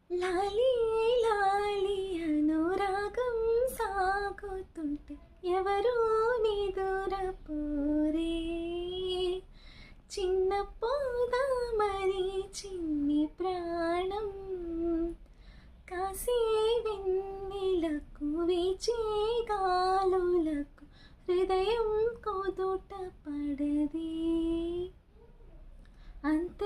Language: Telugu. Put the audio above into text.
లాలి లాలి అనురాగం సాగుతుంటే ఎవరూ నిదురపోరే, చిన్న పోదా మరి చిన్ని ప్రాణం, కాసే వెన్నెలకు వీచే గాలులకు హృదయం కుదుట పడదే, అంత